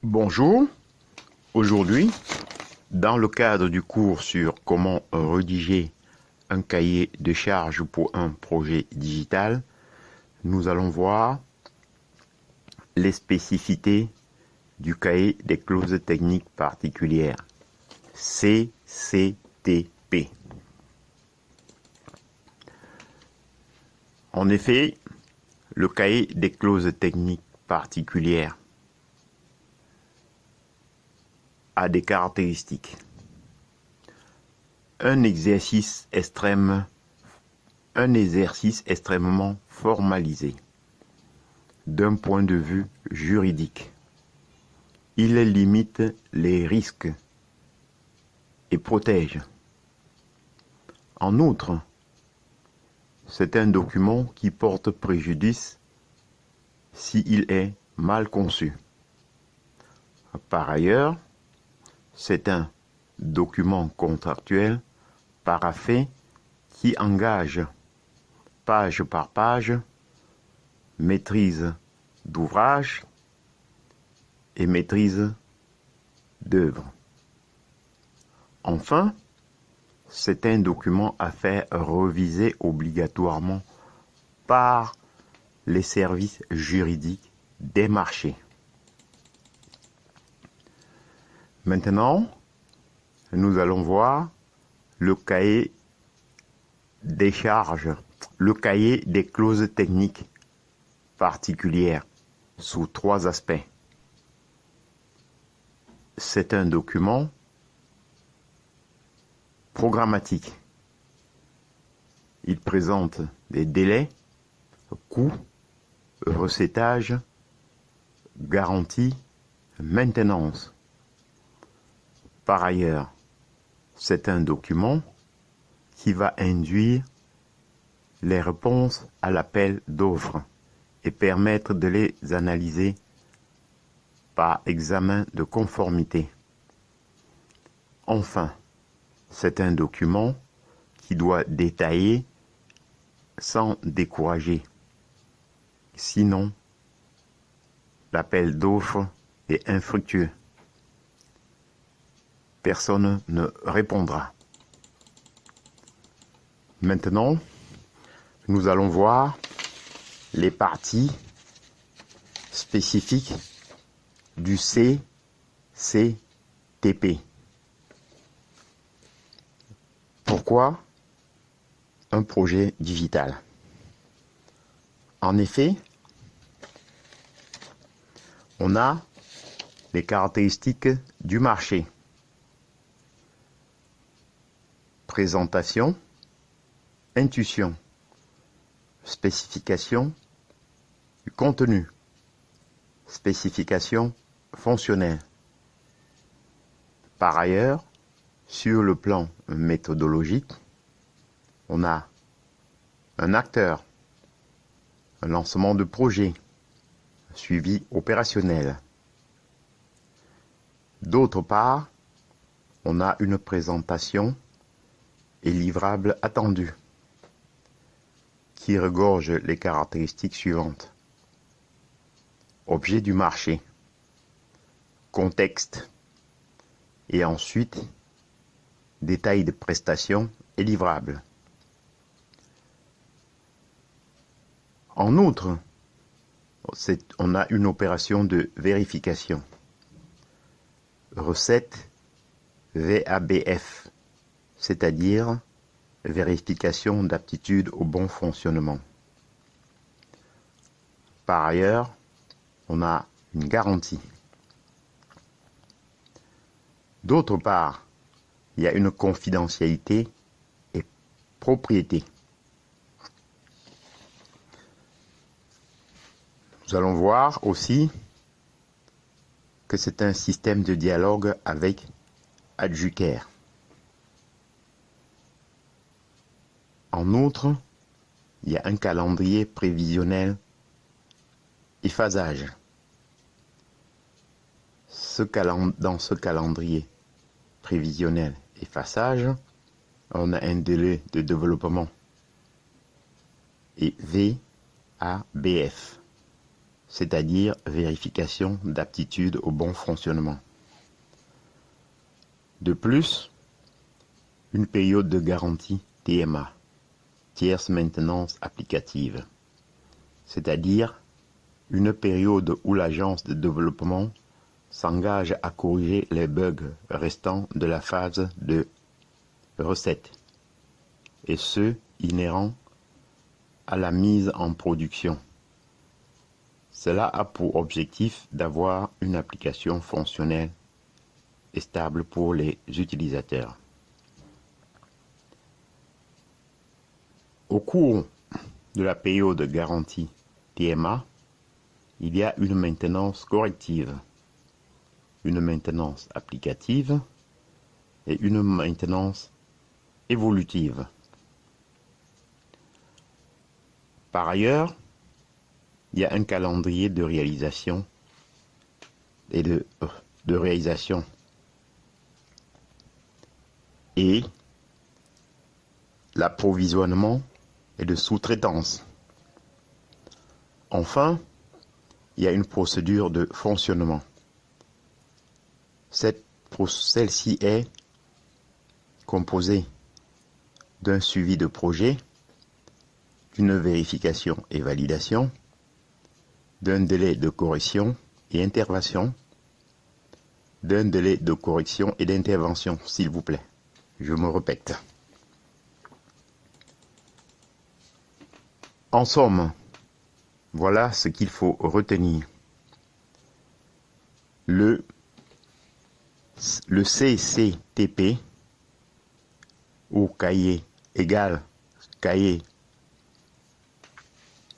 Bonjour, aujourd'hui, dans le cadre du cours sur comment rédiger un cahier de charges pour un projet digital, nous allons voir les spécificités du cahier des clauses techniques particulières, CCTP. En effet, le cahier des clauses techniques particulières a des caractéristiques. Un exercice extrêmement formalisé d'un point de vue juridique. Il limite les risques et protège. En outre, c'est un document qui porte préjudice s'il est mal conçu. Par ailleurs, c'est un document contractuel paraphé qui engage, page par page, maîtrise d'ouvrage et maîtrise d'œuvre. Enfin, c'est un document à faire réviser obligatoirement par les services juridiques des marchés. Maintenant, nous allons voir le cahier des charges, le cahier des clauses techniques particulières sous 3 aspects. C'est un document programmatique. Il présente des délais, coûts, recettage, garantie, maintenance. Par ailleurs, c'est un document qui va induire les réponses à l'appel d'offres et permettre de les analyser par examen de conformité. Enfin, c'est un document qui doit détailler sans décourager. Sinon, l'appel d'offres est infructueux. Personne ne répondra. Maintenant, nous allons voir les parties spécifiques du CCTP. Pourquoi un projet digital? En effet, on a les caractéristiques du marché. Présentation, intuition, spécification du contenu, spécification fonctionnelle. Par ailleurs, sur le plan méthodologique, on a un acteur, un lancement de projet, suivi opérationnel. D'autre part, on a une présentation et livrable attendu, qui regorge les caractéristiques suivantes. Objet du marché, contexte, et ensuite détail de prestations et livrables. En outre, on a une opération de vérification. Recette VABF, c'est-à-dire vérification d'aptitude au bon fonctionnement. Par ailleurs, on a une garantie. D'autre part, il y a une confidentialité et propriété. Nous allons voir aussi que c'est un système de dialogue avec Adjuker. En outre, il y a un calendrier prévisionnel et phasage. Dans ce calendrier prévisionnel et phasage, on a un délai de développement et VABF. c'est-à-dire vérification d'aptitude au bon fonctionnement. De plus, une période de garantie TMA, tierce maintenance applicative, c'est-à-dire une période où l'agence de développement s'engage à corriger les bugs restants de la phase de recette, et ceux inhérents à la mise en production. Cela a pour objectif d'avoir une application fonctionnelle et stable pour les utilisateurs. Au cours de la période de garantie TMA, il y a une maintenance corrective, une maintenance applicative et une maintenance évolutive. Par ailleurs, il y a un calendrier de réalisation et de réalisation et l'approvisionnement et de sous-traitance. Enfin, il y a une procédure de fonctionnement. Celle-ci est composée d'un suivi de projet, d'une vérification et validation, d'un délai de correction et intervention, d'un délai de correction et d'intervention, s'il vous plaît. Je me répète. En somme, voilà ce qu'il faut retenir. Le CCTP, ou cahier égale cahier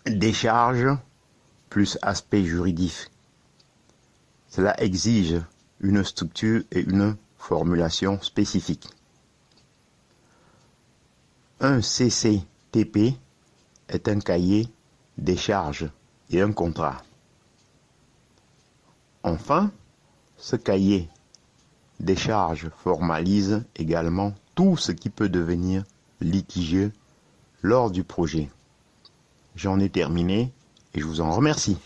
des charges plus aspect juridique. Cela exige une structure et une formulation spécifique. Un CCTP est un cahier des charges et un contrat. Enfin, ce cahier des charges formalise également tout ce qui peut devenir litigieux lors du projet. J'en ai terminé et je vous en remercie.